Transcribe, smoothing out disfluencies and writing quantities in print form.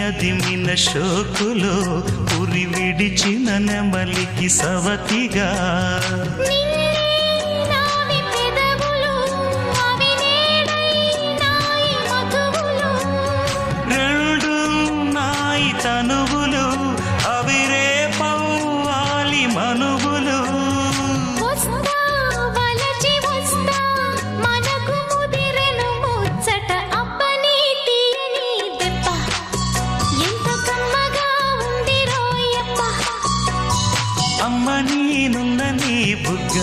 అదిమిన షోకులో ఉరి విడిచిన నెమలికి సవతిగా రెండు నాయి తనువులు అవిరే పవ్వాలి మనువులు అమ్మ నేనున్న నీ బుగ్గ